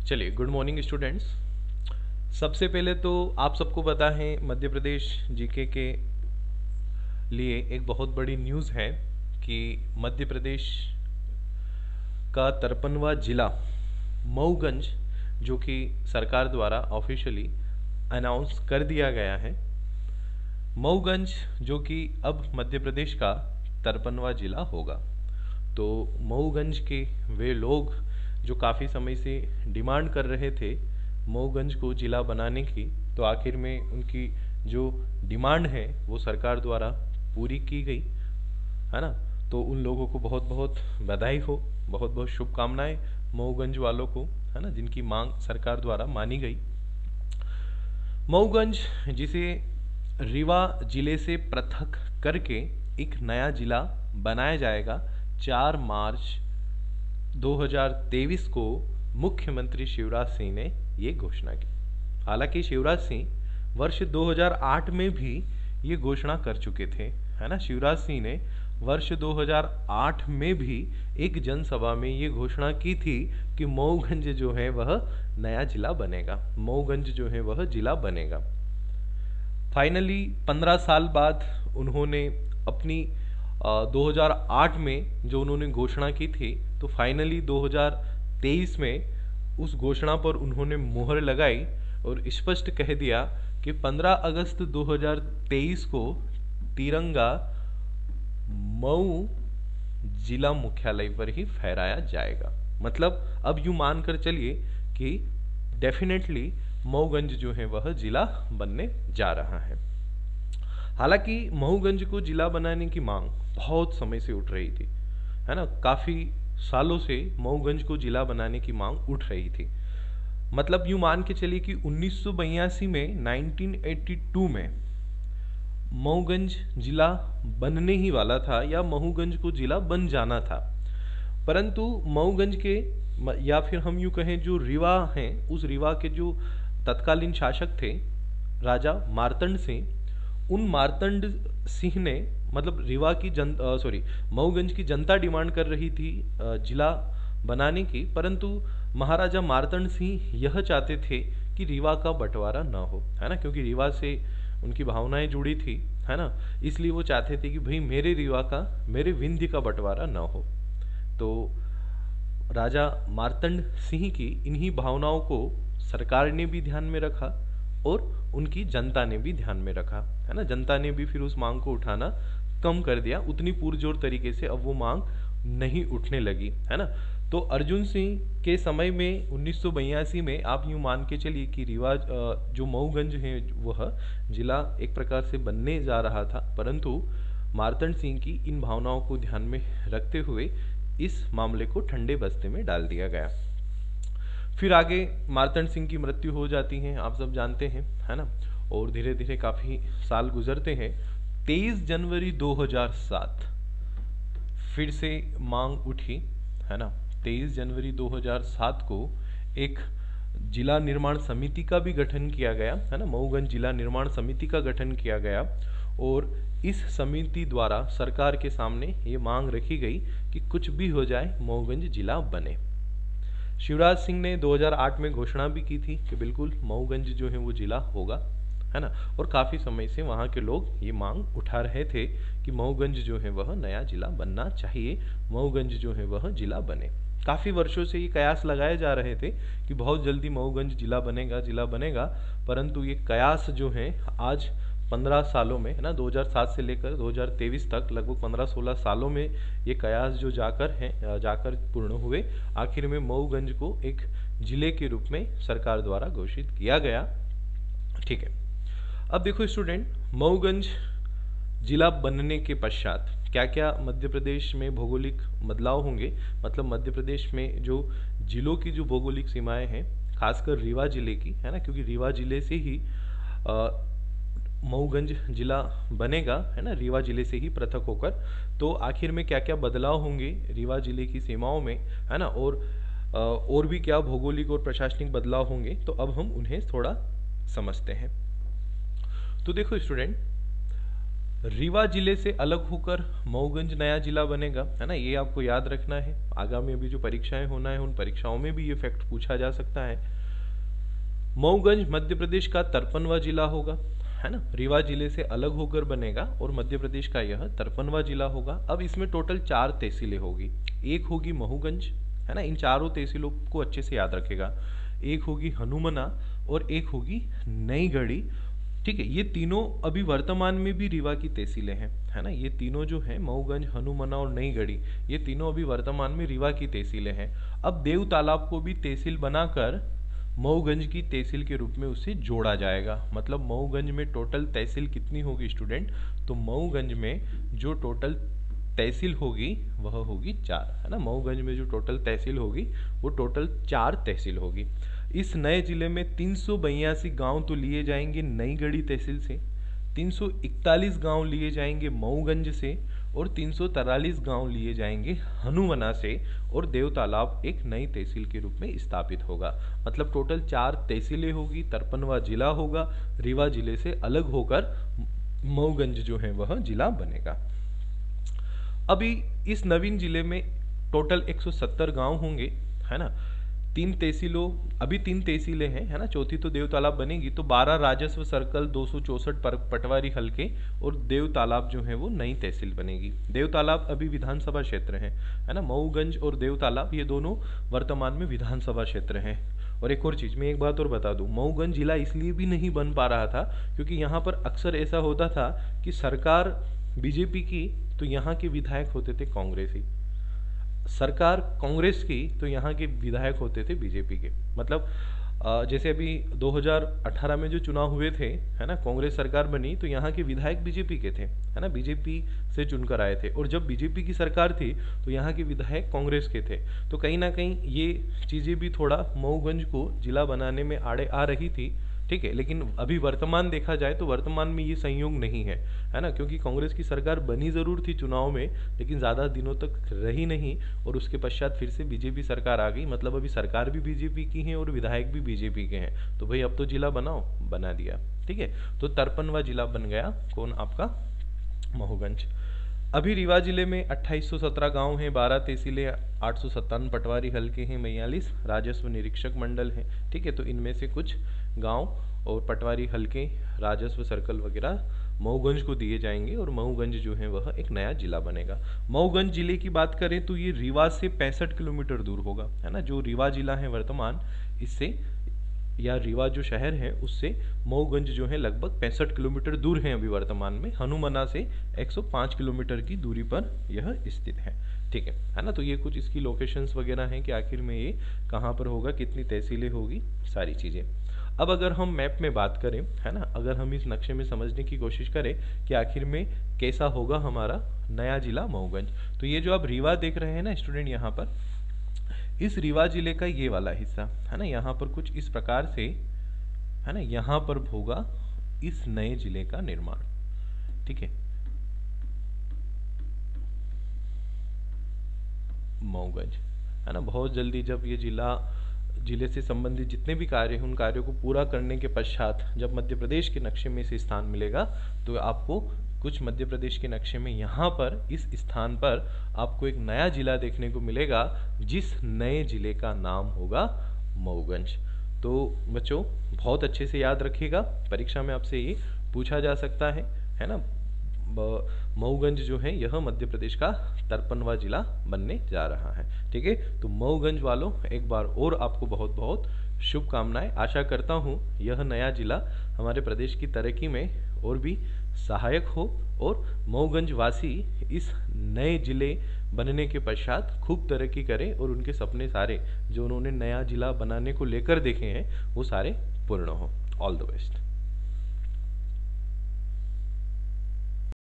चलिए, good morning students. सबसे पहले तो आप सबको पता है मध्य प्रदेश जीके के लिए एक बहुत बड़ी न्यूज़ है कि मध्य प्रदेश का 53वां जिला मऊगंज, जो कि सरकार द्वारा ऑफिशियली अनाउंस कर दिया गया है। मऊगंज जो कि अब मध्य प्रदेश का 53वां जिला होगा। तो मऊगंज के वे लोग जो काफ़ी समय से डिमांड कर रहे थे मऊगंज को जिला बनाने की, तो आखिर में उनकी जो डिमांड है वो सरकार द्वारा पूरी की गई, है ना। तो उन लोगों को बहुत बहुत बधाई हो, बहुत बहुत शुभकामनाएं मऊगंज वालों को, है ना, जिनकी मांग सरकार द्वारा मानी गई। मऊगंज जिसे रीवा जिले से पृथक करके एक नया जिला बनाया जाएगा, 4 मार्च 2023 को मुख्यमंत्री शिवराज सिंह ने ये घोषणा की। हालांकि शिवराज सिंह वर्ष 2008 में भी ये घोषणा कर चुके थे, है ना। शिवराज सिंह ने वर्ष 2008 में भी एक जनसभा में ये घोषणा की थी कि मऊगंज जो है वह नया जिला बनेगा, मऊगंज जो है वह जिला बनेगा। फाइनली 15 साल बाद उन्होंने अपनी 2008 में जो उन्होंने घोषणा की थी, तो फाइनली 2023 में उस घोषणा पर उन्होंने मुहर लगाई और स्पष्ट कह दिया कि 15 अगस्त 2023 को तिरंगा मऊ जिला मुख्यालय पर ही फहराया जाएगा। मतलब अब यूं मानकर चलिए कि डेफिनेटली मऊगंज जो है वह जिला बनने जा रहा है। हालांकि मऊगंज को जिला बनाने की मांग बहुत समय से उठ रही थी, है ना। काफी सालों से मऊगंज को जिला बनाने की मांग उठ रही थी। मतलब यूं मान के चलिए कि 1982 में 1982 में मऊगंज जिला बनने ही वाला था, या मऊगंज को जिला बन जाना था। परंतु मऊगंज के या फिर हम यूं कहें जो रीवा हैं, उस रीवा के जो तत्कालीन शासक थे राजा मार्तंड सिंह, उन मार्तंड सिंह ने मतलब रीवा की मऊगंज की जनता डिमांड कर रही थी जिला बनाने की, परंतु महाराजा मार्तंड सिंह यह चाहते थे कि रीवा का बंटवारा न हो, है ना, क्योंकि रीवा से उनकी भावनाएं जुड़ी थी, है ना। इसलिए वो चाहते थे कि भाई मेरे रीवा का, मेरे विंध्य का बंटवारा न हो। तो राजा मार्तंड सिंह की इन्हीं भावनाओं को सरकार ने भी ध्यान में रखा और उनकी जनता ने भी ध्यान में रखा, है ना। जनता ने भी फिर उस मांग को उठाना कम कर दिया, उतनी पुरजोर तरीके से अब वो मांग नहीं उठने लगी, है ना। तो अर्जुन सिंह के समय में 1982 में आप यूं मान के चलिए कि रीवा जो मऊगंज है वह जिला एक प्रकार से बनने जा रहा था, परंतु मार्तंड सिंह की इन भावनाओं को ध्यान में रखते हुए इस मामले को ठंडे बस्ते में डाल दिया गया। फिर आगे मार्तंड सिंह की मृत्यु हो जाती है, आप सब जानते हैं, है ना। और धीरे धीरे काफी साल गुजरते हैं। 23 जनवरी 2007 फिर से मांग उठी, है ना। 23 जनवरी 2007 को एक जिला निर्माण समिति का भी गठन किया गया, है ना। मऊगंज जिला निर्माण समिति का गठन किया गया और इस समिति द्वारा सरकार के सामने ये मांग रखी गई कि कुछ भी हो जाए मऊगंज जिला बने। शिवराज सिंह ने 2008 में घोषणा भी की थी कि बिल्कुल मऊगंज जो है वो जिला होगा, है ना। और काफी समय से वहां के लोग ये मांग उठा रहे थे कि मऊगंज जो है वह नया जिला बनना चाहिए, मऊगंज जो है वह जिला बने। काफी वर्षों से ये कयास लगाए जा रहे थे कि बहुत जल्दी मऊगंज जिला बनेगा, जिला बनेगा, परंतु ये कयास जो है आज 15 सालों में, है ना, 2007 से लेकर 2023 तक लगभग 15-16 सालों में ये कयास जो जाकर पूर्ण हुए। आखिर में मऊगंज को एक जिले के रूप में सरकार द्वारा घोषित किया गया। ठीक है, अब देखो स्टूडेंट, मऊगंज जिला बनने के पश्चात क्या क्या मध्य प्रदेश में भौगोलिक बदलाव होंगे। मतलब मध्य प्रदेश में जो जिलों की जो भौगोलिक सीमाएं हैं, खासकर रीवा जिले की, है ना, क्योंकि रीवा जिले से ही मऊगंज जिला बनेगा, है ना, रीवा जिले से ही पृथक होकर। तो आखिर में क्या क्या बदलाव होंगे रीवा जिले की सीमाओं में, है ना, और भी क्या भौगोलिक और प्रशासनिक बदलाव होंगे, तो अब हम उन्हें थोड़ा समझते हैं। तो देखो स्टूडेंट, रीवा जिले से अलग होकर मऊगंज नया जिला बनेगा, है ना, ये आपको याद रखना है। आगामी अभी जो परीक्षाएं होना है उन परीक्षाओं में भी ये फैक्ट पूछा जा सकता है। मऊगंज मध्य प्रदेश का 53वां जिला होगा, है ना, रीवा जिले से अलग होकर बनेगा और मध्य प्रदेश का यह 53वां जिला होगा। अब इसमें टोटल 4 तहसीलें होगी। एक होगी महूगंज, है ना, इन चारों तहसीलों को अच्छे से याद रखेगा। एक होगी हनुमना और एक होगी नईगढ़ी। ठीक है, ये तीनों अभी वर्तमान में भी रीवा की तहसीलें हैं, है ना, ये तीनों जो हैं मऊगंज, हनुमना और नईगढ़ी, ये तीनों अभी वर्तमान में रीवा की तहसीलें हैं। अब देव तालाब को भी तहसील बनाकर मऊगंज की तहसील के रूप में उसे जोड़ा जाएगा। मतलब मऊगंज में टोटल तहसील कितनी होगी स्टूडेंट, तो मऊगंज में जो टोटल तहसील होगी वह होगी 4, है ना, मऊगंज में जो टोटल तहसील होगी वो टोटल 4 तहसील होगी। इस नए जिले में 382 गांव तो लिए जाएंगे नईगढ़ी तहसील से, 341 गांव लिए जाएंगे मऊगंज से और 343 गांव लिए जाएंगे हनुमना से, और देव तालाब एक नई तहसील के रूप में स्थापित होगा। मतलब टोटल 4 तहसीलें होगी, 53वां जिला होगा, रीवा जिले से अलग होकर मऊगंज जो है वह जिला बनेगा। अभी इस नवीन जिले में टोटल 170 गांव होंगे, है ना, 3 तहसीलों, अभी 3 तहसीलें हैं, है ना, चौथी तो देव तालाब बनेगी, तो 12 राजस्व सर्कल, 264 पटवारी हलके और देव तालाब जो है वो नई तहसील बनेगी। देव तालाब अभी विधानसभा क्षेत्र है ना, मऊगंज और देव तालाब ये दोनों वर्तमान में विधानसभा क्षेत्र हैं। और एक और चीज़ मैं एक बात और बता दूं, मऊगंज जिला इसलिए भी नहीं बन पा रहा था क्योंकि यहाँ पर अक्सर ऐसा होता था कि सरकार बीजेपी की तो यहाँ के विधायक होते थे कांग्रेसी, सरकार कांग्रेस की तो यहाँ के विधायक होते थे बीजेपी के। मतलब जैसे अभी 2018 में जो चुनाव हुए थे, है ना, कांग्रेस सरकार बनी तो यहाँ के विधायक बीजेपी के थे, है ना, बीजेपी से चुनकर आए थे, और जब बीजेपी की सरकार थी तो यहाँ के विधायक कांग्रेस के थे। तो कहीं ना कहीं ये चीज़ें भी थोड़ा मऊगंज को जिला बनाने में आड़े आ रही थी। ठीक है, लेकिन अभी वर्तमान देखा जाए तो वर्तमान में ये संयोग नहीं है ना, क्योंकि कांग्रेस की सरकार बनी ज़रूर थी चुनाव में लेकिन ज़्यादा दिनों तक रही नहीं, और उसके पश्चात फिर से बीजेपी सरकार आ गई। मतलब अभी सरकार भी बीजेपी की है और विधायक भी बीजेपी के हैं, तो भाई अब तो जिला बनाओ, बना दिया। ठीक है, तो 53वां जिला बन गया कौन, आपका मऊगंज। अभी रीवा जिले में 2817 गांव हैं, 12 तहसीलें, 857 पटवारी हलके हैं, 42 राजस्व निरीक्षक मंडल हैं। ठीक है, तो इनमें से कुछ गांव और पटवारी हलके, राजस्व सर्कल वगैरह मऊगंज को दिए जाएंगे और मऊगंज जो है वह एक नया जिला बनेगा। मऊगंज जिले की बात करें तो ये रीवा से 65 किलोमीटर दूर होगा, है ना, जो रीवा जिला है वर्तमान, इससे या रीवा जो शहर है उससे मऊगंज जो है लगभग 65 किलोमीटर दूर है अभी वर्तमान में। हनुमना से 105 किलोमीटर की दूरी पर यह स्थित है। ठीक है ना, तो ये कुछ इसकी लोकेशंस वगैरह हैं कि आखिर में ये कहाँ पर होगा, कितनी तहसीलें होगी, सारी चीज़ें। अब अगर हम मैप में बात करें, है ना, अगर हम इस नक्शे में समझने की कोशिश करें कि आखिर में कैसा होगा हमारा नया जिला मऊगंज, तो ये जो आप रीवा देख रहे हैं ना स्टूडेंट, यहाँ पर इस रीवा जिले का ये वाला हिस्सा, है ना, यहाँ पर कुछ इस प्रकार से, है ना, यहाँ पर होगा इस नए जिले का निर्माण। ठीक है, मऊगंज, है ना, बहुत जल्दी जब ये जिले से संबंधित जितने भी कार्य हैं उन कार्यों को पूरा करने के पश्चात जब मध्य प्रदेश के नक्शे में इसे स्थान मिलेगा तो आपको कुछ मध्य प्रदेश के नक्शे में यहाँ पर इस स्थान पर आपको एक नया जिला देखने को मिलेगा जिस नए जिले का नाम होगा मऊगंज। तो बच्चों बहुत अच्छे से याद रखिएगा, परीक्षा में आपसे ये पूछा जा सकता है ना। मऊगंज जो है यह मध्य प्रदेश का 53वां जिला बनने जा रहा है। ठीक है, तो मऊगंज वालों एक बार और आपको बहुत बहुत शुभकामनाएं। आशा करता हूँ यह नया जिला हमारे प्रदेश की तरक्की में और भी सहायक हो और मऊगंज वासी इस नए जिले बनने के पश्चात खूब तरक्की करें और उनके सपने सारे जो उन्होंने नया जिला बनाने को लेकर देखे हैं वो सारे पूर्ण हो। All the best.